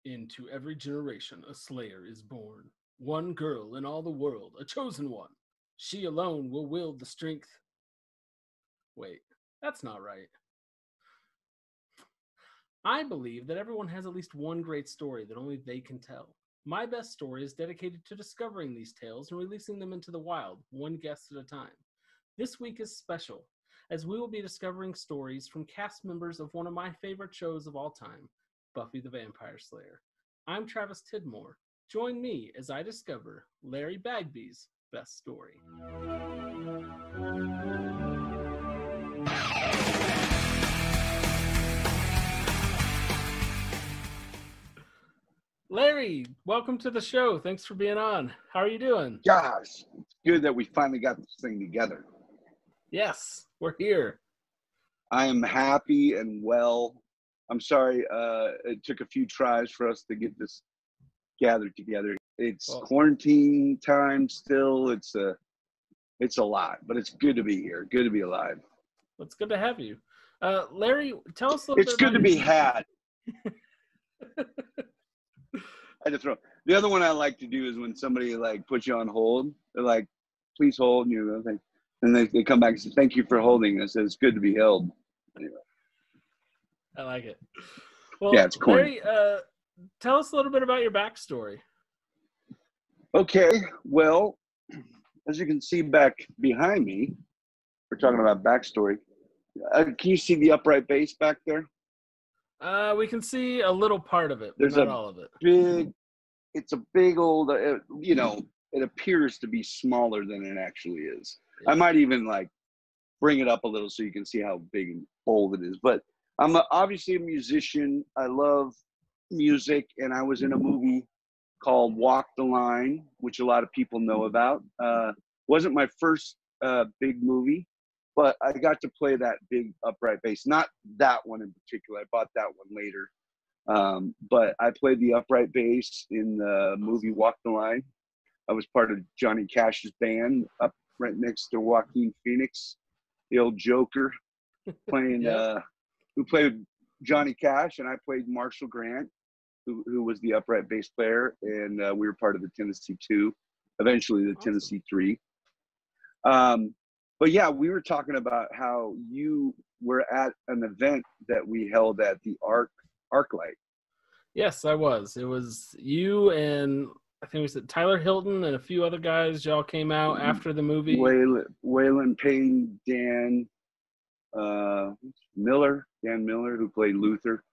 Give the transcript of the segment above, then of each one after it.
Into every generation a slayer is born. One girl in all the world, a chosen one. She alone will wield the strength. Wait, that's not right. I believe that everyone has at least one great story that only they can tell. My best story is dedicated to discovering these tales and releasing them into the wild, one guest at a time. This week is special, as we will be discovering stories from cast members of one of my favorite shows of all time, Buffy the Vampire Slayer. I'm Travis Tidmore. Join me as I discover Larry Bagby's best story. Larry, welcome to the show. Thanks for being on. How are you doing? Gosh, it's good that we finally got this thing together. Yes, we're here. I am happy and well. I'm sorry it took a few tries for us to get this gathered together. It's quarantine time still. It's a lot, but it's good to be here. Good to be alive. Well, it's good to have you. Larry, tell us a little bit. It's good to be had. I had to throw. The other one I like to do is when somebody like puts you on hold. They're like, "Please hold," and they come back and say, "Thank you for holding." I said, "It's good to be held." Anyway. I like it. Well, yeah, it's corny. Larry, tell us a little bit about your backstory. Okay, well, as you can see back behind me, we're talking about backstory. Can you see the upright bass back there? We can see a little part of it, but not all of it. It's a big old, it appears to be smaller than it actually is. Yeah. I might even like bring it up a little so you can see how big and bold it is. But I'm obviously a musician. I love music, and I was in a movie called Walk the Line, which a lot of people know about. Wasn't my first big movie, but I got to play that big upright bass. Not that one in particular. I bought that one later. But I played the upright bass in the movie Walk the Line. I was part of Johnny Cash's band up right next to Joaquin Phoenix, the old Joker, playing who played Johnny Cash, and I played Marshall Grant, who was the upright bass player, and we were part of the Tennessee 2, eventually the Tennessee 3. But yeah, we were talking about how you were at an event that we held at the ArcLight. Yes, I was. It was you and I think we said Tyler Hilton and a few other guys. Y'all came out after the movie. Waylon Payne, Dan Miller, who played Luther.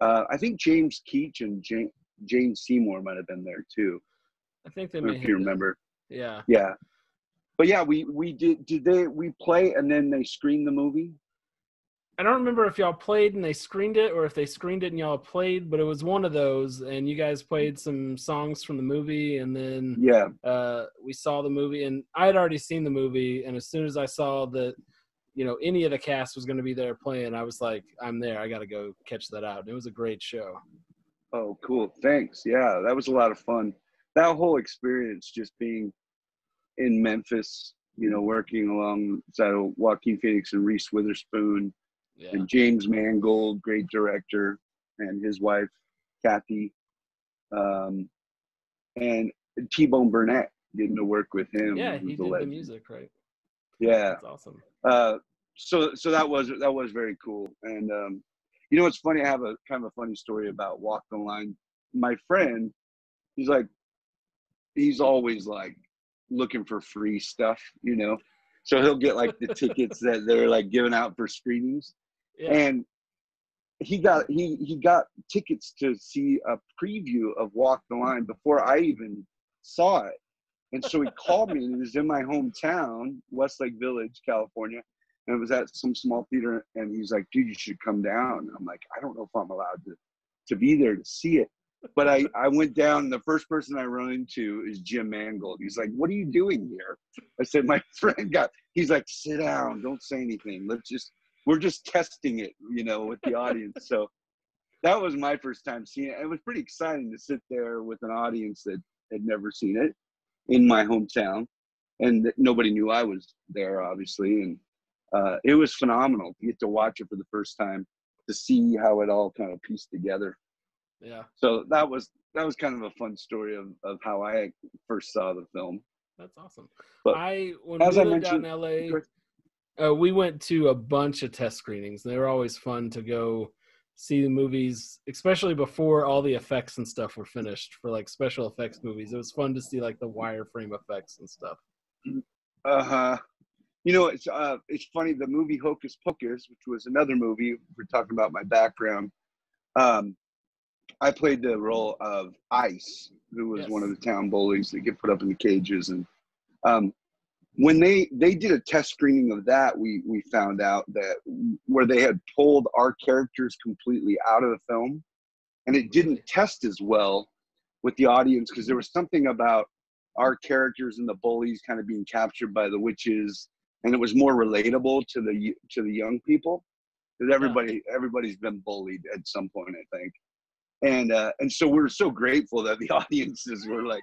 I think James Keach and Jane Seymour might have been there too. I think they may have. If you remember. Yeah. Yeah. But yeah, we we play and then they screened the movie? I don't remember if y'all played and they screened it or if they screened it and y'all played, but it was one of those, and you guys played some songs from the movie, and then we saw the movie, and I had already seen the movie, and as soon as I saw that, any of the cast was going to be there playing, I was like, I'm there. I got to go catch that out. And it was a great show. Oh, cool. Thanks. Yeah, that was a lot of fun. That whole experience just being in Memphis, working alongside Joaquin Phoenix and Reese Witherspoon and James Mangold, great director, and his wife, Kathy, and T-Bone Burnett, getting to work with him. Yeah, he did the music, right? Yeah. That's awesome. So that was very cool. And, it's funny. I have a kind of a funny story about Walk the Line. My friend, he's always like looking for free stuff, so he'll get like the tickets that they're like giving out for screenings. Yeah. And he got tickets to see a preview of Walk the Line before I even saw it. And so he called me, and it was in my hometown, Westlake Village, California. And it was at some small theater, and he's like, "Dude, you should come down." I'm like, "I don't know if I'm allowed to be there to see it." But I went down, and the first person I run into is Jim Mangold. He's like, "What are you doing here?" I said, "My friend he's like, sit down, don't say anything. We're just testing it, with the audience." So that was my first time seeing it. It was pretty exciting to sit there with an audience that had never seen it in my hometown, and nobody knew I was there, obviously. And it was phenomenal to get to watch it for the first time, to see how it all kind of pieced together. Yeah. So that was kind of a fun story of how I first saw the film. That's awesome. But When as we I lived out in mentioned, LA, we went to a bunch of test screenings. They were always fun to go see the movies, especially before all the effects and stuff were finished for like special effects movies. It was fun to see like the wireframe effects and stuff. You know, it's funny. The movie Hocus Pocus, which was another movie, we're talking about my background. I played the role of Ice, who was one of the town bullies that get put up in the cages. And when they did a test screening of that, we found out that where they had pulled our characters completely out of the film, and it didn't test as well with the audience because there was something about our characters and the bullies kind of being captured by the witches, and it was more relatable to the young people because everybody's been bullied at some point, I think. And so we're so grateful that the audiences were like,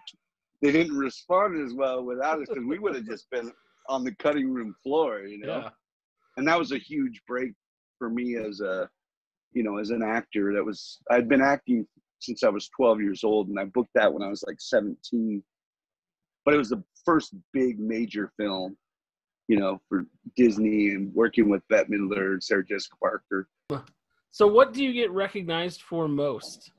they didn't respond as well without us because we would have just been on the cutting room floor, you know? Yeah. And that was a huge break for me as as an actor. I'd been acting since I was 12 years old, and I booked that when I was like 17. But it was the first big major film, for Disney, and working with Bette Midler and Sarah Jessica Parker. So what do you get recognized for most?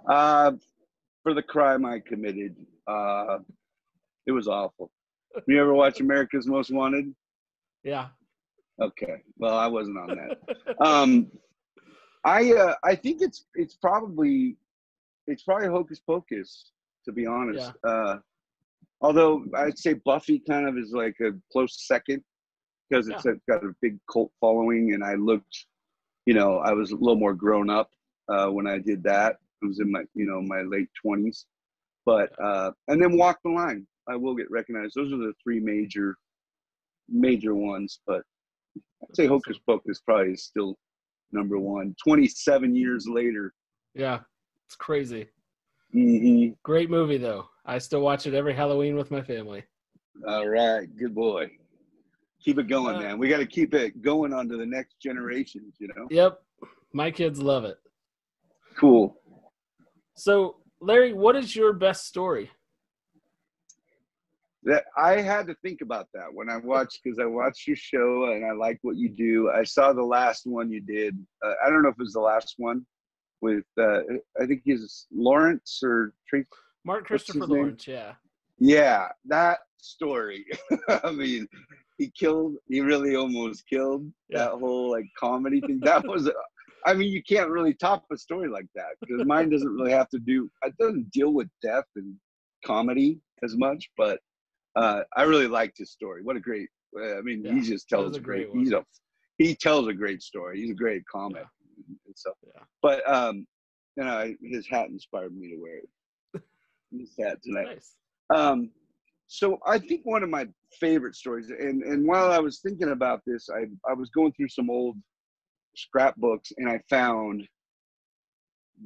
For the crime I committed. It was awful. You ever watch America's Most Wanted? Yeah. Okay. Well, I wasn't on that. I think it's probably Hocus Pocus, to be honest. Yeah. Although I'd say Buffy kind of is like a close second because it's got a big cult following, and I looked, I was a little more grown up when I did that. I was in my my late 20s, but and then Walk the Line, I will get recognized. Those are the three major ones, but I'd say Hocus Pocus probably is still number one 27 years later. Yeah, it's crazy. Mm-hmm. Great movie, though. I still watch it every Halloween with my family. All right, good boy. Keep it going, man. We got to keep it going on to the next generations, Yep, my kids love it. Cool. So, Larry, what is your best story? That I had to think about that when I watched, because I watched your show and I like what you do. I saw the last one you did. I don't know if it was the last one with I think he's Lawrence or Mark Christopher Lawrence. Yeah. Yeah, that story. I mean, he really almost killed that whole like comedy thing. That was, I mean, you can't really top a story like that because mine doesn't really have to do. It doesn't deal with death and comedy as much, but. I really liked his story. What a great! I mean, he just tells a great. He tells a great story. He's a great comic. And so, but his hat inspired me to wear it. His hat tonight. Nice. So I think one of my favorite stories, and while I was thinking about this, I was going through some old scrapbooks and I found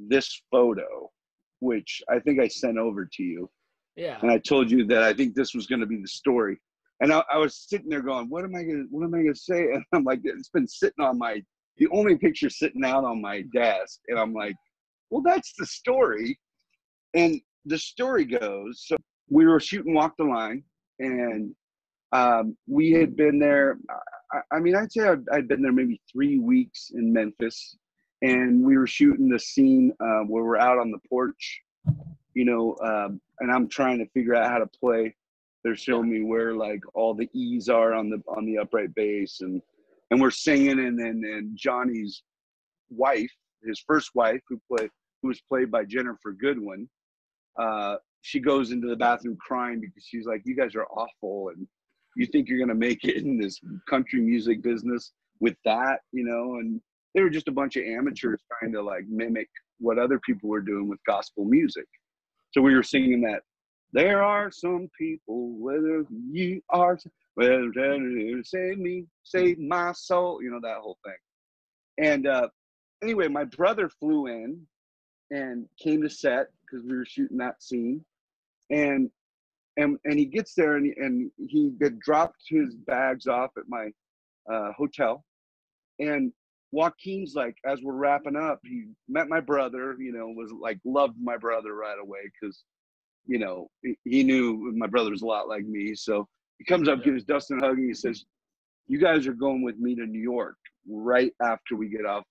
this photo, which I think I sent over to you. Yeah. And I told you that I think this was going to be the story. And I was sitting there going, what am I going to say? And I'm like, it's been sitting on the only picture sitting out on my desk. And I'm like, well, that's the story. And the story goes, so we were shooting Walk the Line, and we had been there. I mean, I'd say I'd been there maybe 3 weeks in Memphis, and we were shooting the scene where we're out on the porch, and I'm trying to figure out how to play. They're showing me where like all the E's are on the upright bass, and we're singing, and then Johnny's wife, his first wife, who was played by Jennifer Goodwin, she goes into the bathroom crying because she's like, you guys are awful, and you think you're gonna make it in this country music business with that, and they were just a bunch of amateurs trying to like mimic what other people were doing with gospel music. So we were singing that, there are some people, whether you are, whether save me, save my soul, that whole thing. And anyway, my brother flew in and came to set because we were shooting that scene. And he gets there and he had dropped his bags off at my hotel. And Joaquin's like, as we're wrapping up, he met my brother, you know, was like, loved my brother right away because, you know, he knew my brother was a lot like me. So he comes up, gives Dustin a hug, and he says, you guys are going with me to New York right after we get off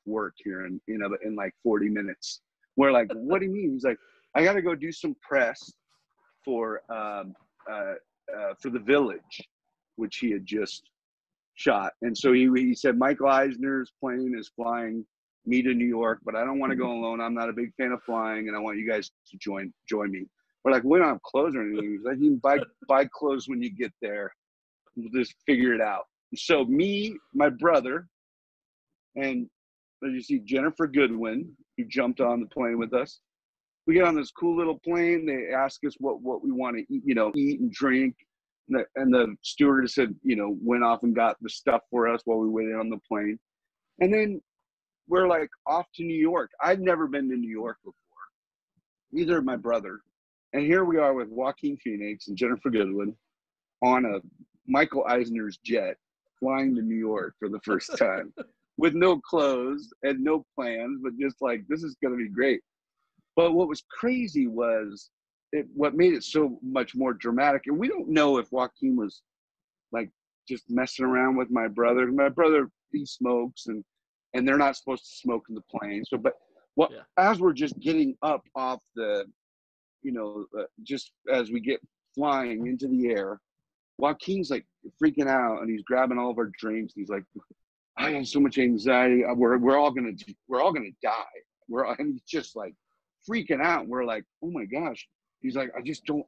work here in, you know, in like 40 minutes. We're like, what do you mean? He's like, I got to go do some press for The Village, which he had just shot. And so he said, Michael Eisner's plane is flying me to New York, but I don't want to go alone. I'm not a big fan of flying, and I want you guys to join me. We're like, we don't have clothes or anything. He's like, you can buy clothes when you get there. We'll just figure it out. So me, my brother, and as you see, Jennifer Goodwin, who jumped on the plane with us. We get on this cool little plane. They ask us what we want to eat, you know, eat and drink. And the stewardess said, you know, went off and got the stuff for us while we waited on the plane. And then we're like off to New York. I'd never been to New York before. Neither of my brother. And here we are with Joaquin Phoenix and Jennifer Goodwin on a Michael Eisner's jet flying to New York for the first time with no clothes and no plans, but just like, this is going to be great. But what was crazy was what made it so much more dramatic. And we don't know if Joaquin was like just messing around with my brother. My brother, he smokes and they're not supposed to smoke in the plane. So, but as we're just getting up off the, you know, just as we get flying into the air, Joaquin's like freaking out and he's grabbing all of our drinks. He's like, I have so much anxiety. We're all gonna die. And he's just like freaking out. We're like, oh my gosh. He's like,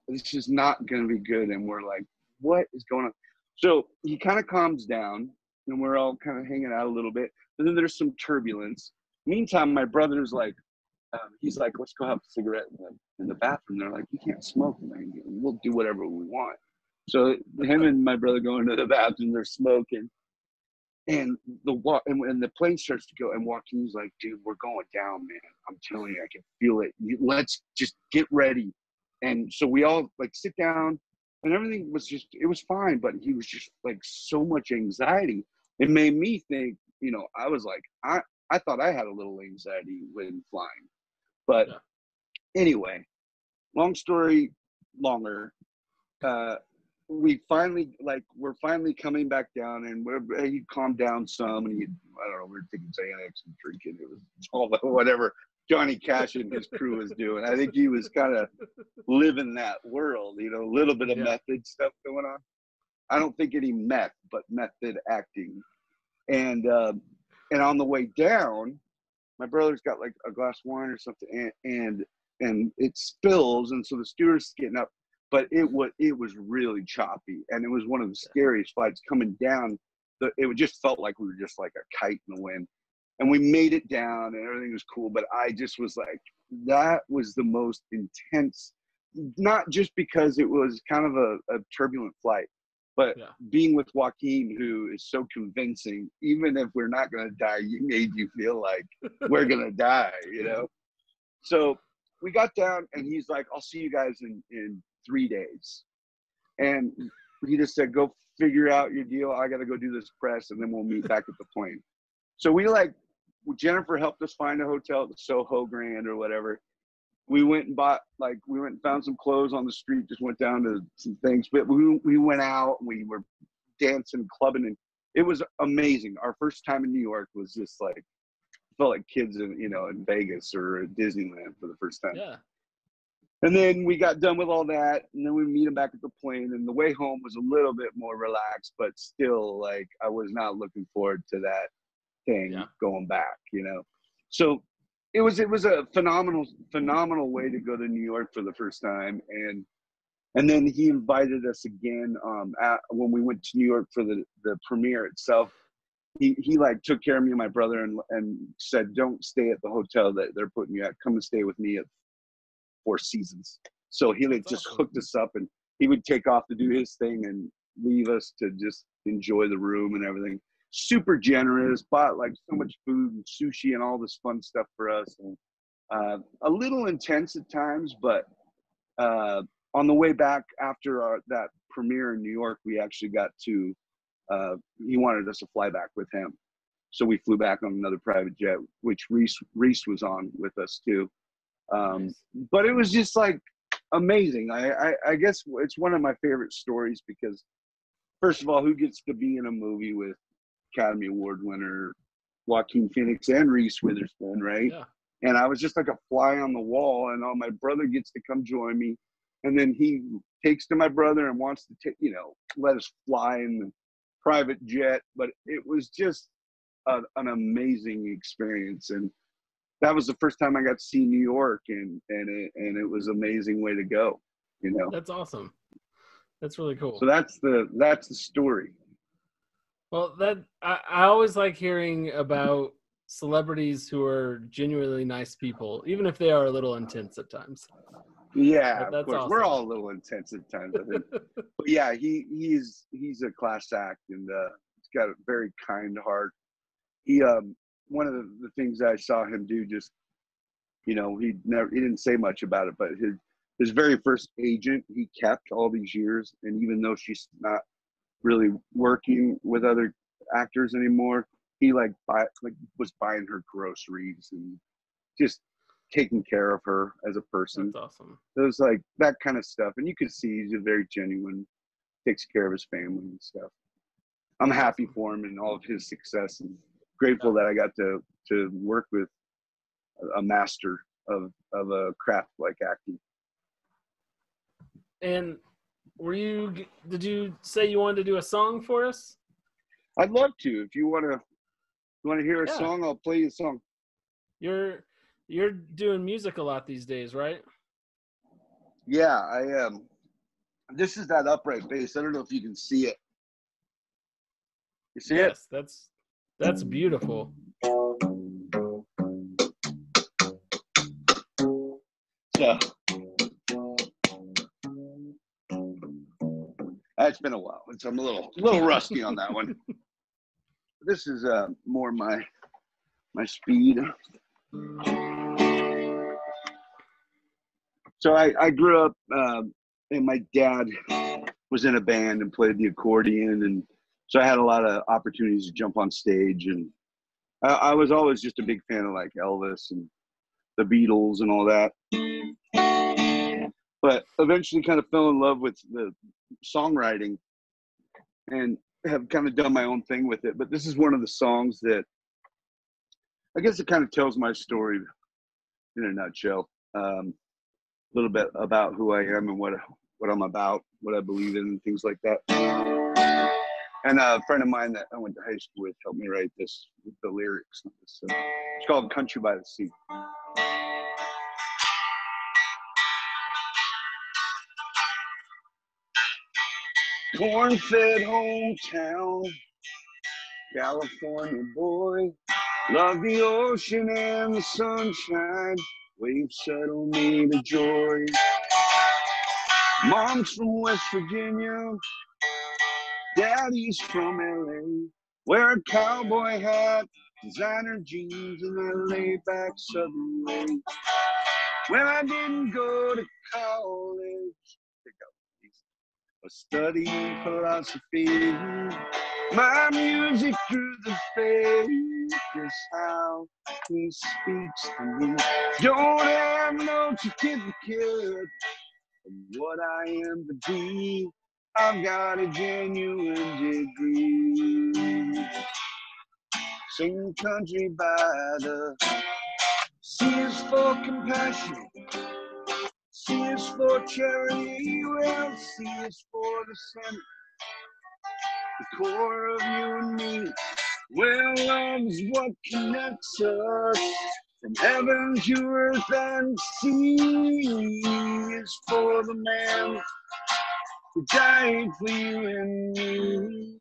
this is not gonna be good. And we're like, what is going on? So he kind of calms down and we're all kind of hanging out a little bit. And then there's some turbulence. Meantime, my brother's like, he's like, let's go have a cigarette in the bathroom. They're like, you can't smoke, man. We'll do whatever we want. So him and my brother go into the bathroom. They're smoking, and the plane starts to go. And Joaquin's like, dude, we're going down, man. I'm telling you, I can feel it. Let's just get ready. And so we all like sit down, and everything was it was fine. But he was just like so much anxiety. It made me think, you know, I was like, I thought I had a little anxiety when flying. But anyway, long story longer, we're finally coming back down, and he calmed down some, and I don't know, we were taking Xanax and drinking. It was all whatever Johnny Cash and his crew was doing. I think he was kind of living that world, you know, a little bit of method stuff going on. I don't think any meth, but method acting. And on the way down, my brother's got like a glass of wine or something, and it spills, and so the stewardess is getting up, but it was really choppy, and it was one of the scariest flights coming down. It just felt like we were just like a kite in the wind, and we made it down, and everything was cool. But I just was like, that was the most intense, not just because it was kind of a turbulent flight, but being with Joaquin, who is so convincing, even if we're not going to die, he made you feel like we're going to die, you know? So we got down, and he's like, I'll see you guys in 3 days. And he just said, go figure out your deal. I got to go do this press, and then we'll meet back at the plane. So Jennifer helped us find a hotel at the Soho Grand or whatever. We went and found some clothes on the street, just went down to some things. But we went out, we were dancing, clubbing, and it was amazing. Our first time in New York was just like, felt like kids in Vegas or at Disneyland for the first time. Yeah. And then we got done with all that, and then we meet him back at the plane, and the way home was a little bit more relaxed, but still, like, I was not looking forward to that thing going back, you know? So it was a phenomenal way to go to New York for the first time. And then he invited us again when we went to New York for the premiere itself. He like took care of me and my brother and said, don't stay at the hotel that they're putting you at. Come and stay with me at Four Seasons. So he just hooked us up, and he would take off to do his thing and leave us to just enjoy the room and everything. Super generous, bought like so much food and sushi and all this fun stuff for us. And a little intense at times, but on the way back after that premiere in New York, we actually got to, he wanted us to fly back with him. So we flew back on another private jet, which Reese was on with us too. Nice. But it was just like amazing. I guess it's one of my favorite stories because, first of all, who gets to be in a movie with Academy Award winner Joaquin Phoenix and Reese Witherspoon, right? Yeah. And I was just like a fly on the wall, and my brother gets to come join me. And then he takes to my brother and wants to let us fly in the private jet. But it was just an amazing experience. And that was the first time I got to see New York, and it was an amazing way to go, That's awesome. That's really cool. So that's the story. Well, I always like hearing about celebrities who are genuinely nice people, even if they are a little intense at times. Yeah, That's of course. awesome. We're all a little intense at times, I think. But yeah, he's a class act, and he's got a very kind heart. He one of the things I saw him do, just he didn't say much about it, but his very first agent he kept all these years, and even though she's not really working with other actors anymore, he was buying her groceries and just taking care of her as a person. That's awesome. It was like that kind of stuff, and you could see he's a very genuine, takes care of his family and stuff. I'm happy for him and all of his success, and grateful that I got to work with a master of a craft like acting. And did you say you wanted to do a song for us? I'd love to. If you want to hear a song, I'll play you a song. You're doing music a lot these days, right? Yeah, I am. This is that upright bass. I don't know if you can see it. You see it? Yes, that's beautiful. Yeah. It's been a while. I'm a little rusty on that one. This is more my speed. So I grew up, and my dad was in a band and played the accordion, and so I had a lot of opportunities to jump on stage, and I was always just a big fan of like Elvis and the Beatles and all that. But eventually kind of fell in love with the songwriting and have kind of done my own thing with it. But this is one of the songs that I guess it kind of tells my story in a nutshell. A little bit about who I am and what I'm about, what I believe in, and things like that. And a friend of mine that I went to high school with helped me write this, the lyrics. So it's called Country by the Sea. Corn-fed hometown, California boy, love the ocean and the sunshine, waves settle me to joy. Mom's from West Virginia, daddy's from LA, wear a cowboy hat, designer jeans, and that laid-back southern way. When I didn't go to college, studying philosophy, my music through the faith is how he speaks to me. Don't have no certificate of what I am to be. I've got a genuine degree. Sing country by the sea is for compassion. C is for charity, well, C is for the center, the core of you and me. Well, love's what connects us from heaven to earth, and C is for the man who died for you and me.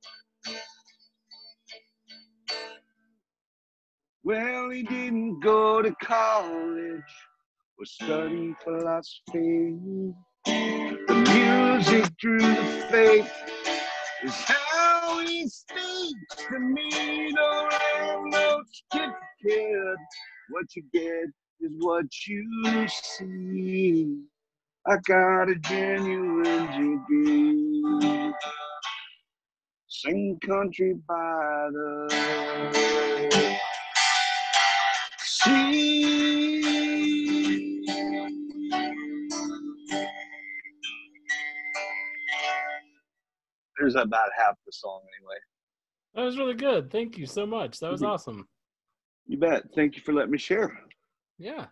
Well, he didn't go to college or study philosophy. The music through the faith is how he speaks to me. Don't have no certificate. What you get is what you see. I got a genuine degree. sing country by the sea. There's about half the song anyway. That was really good. Thank you so much. That was awesome. You bet. Thank you for letting me share. Yeah.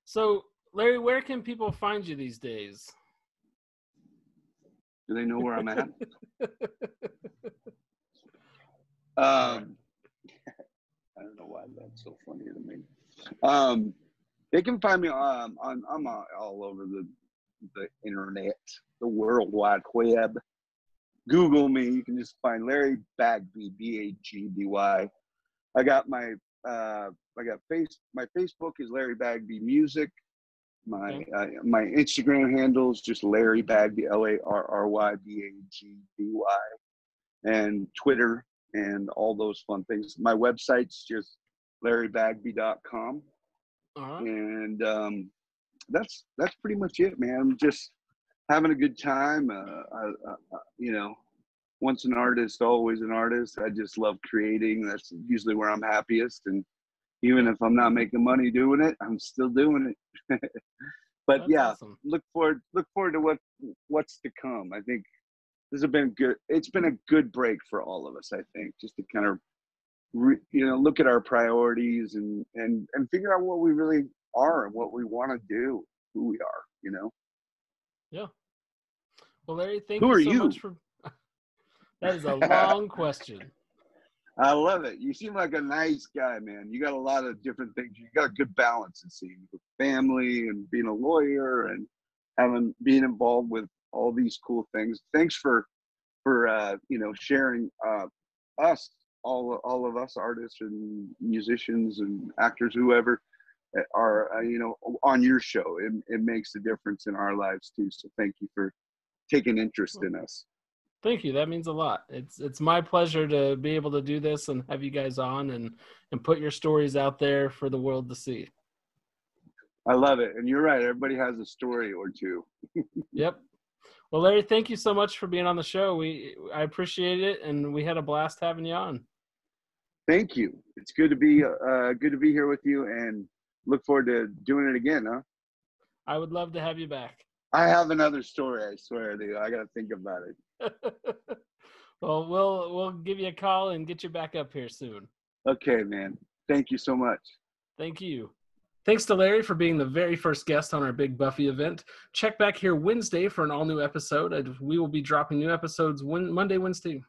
So, Larry, where can people find you these days? Do they know where I'm at? I don't know why that's so funny to me. They can find me I'm all over the internet, the World Wide Web. Google me. You can just find Larry Bagby, Bagby. I got my Facebook is Larry Bagby Music. My Instagram handle is just Larry Bagby, LarryBagby, and Twitter and all those fun things. My website's just LarryBagby.com. And that's pretty much it, man. I'm just having a good time. You know, once an artist, always an artist. I just love creating. That's usually where I'm happiest. And even if I'm not making money doing it, I'm still doing it. But that's awesome. look forward to what's to come. I think this has been good. It's been a good break for all of us, I think, just to kind of look at our priorities and figure out what we really are and what we want to do, who we are, you know. Yeah. Well, Larry, thank you so much for that is a long question. I love it. You seem like a nice guy, man. You got a lot of different things. You got a good balance, it seems, with family and being a lawyer and being involved with all these cool things. Thanks for sharing us, all of us artists and musicians and actors, whoever are on your show. It makes a difference in our lives too. So thank you for taking interest in us. Thank you. That means a lot. It's my pleasure to be able to do this and have you guys on and put your stories out there for the world to see. I love it. And you're right. Everybody has a story or two. Yep. Well, Larry, thank you so much for being on the show. I appreciate it, and we had a blast having you on. Thank you. It's good to be here with you, and look forward to doing it again, huh? I would love to have you back. I have another story, I swear to you. I got to think about it. Well, we'll give you a call and get you back up here soon. Okay, man. Thank you so much. Thank you. Thanks to Larry for being the very first guest on our big Buffy event. Check back here Wednesday for an all-new episode. We will be dropping new episodes Monday, Wednesday.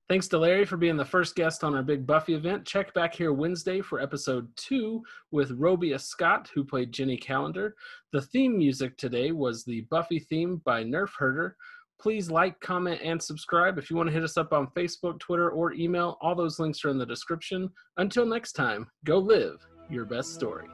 Thanks to Larry for being the first guest on our big Buffy event. Check back here Wednesday for episode 2 with Robia Scott, who played Jenny Calendar. The theme music today was the Buffy theme by Nerf Herder. Please like, comment, and subscribe. If you want to hit us up on Facebook, Twitter, or email, all those links are in the description. Until next time, go live your best story.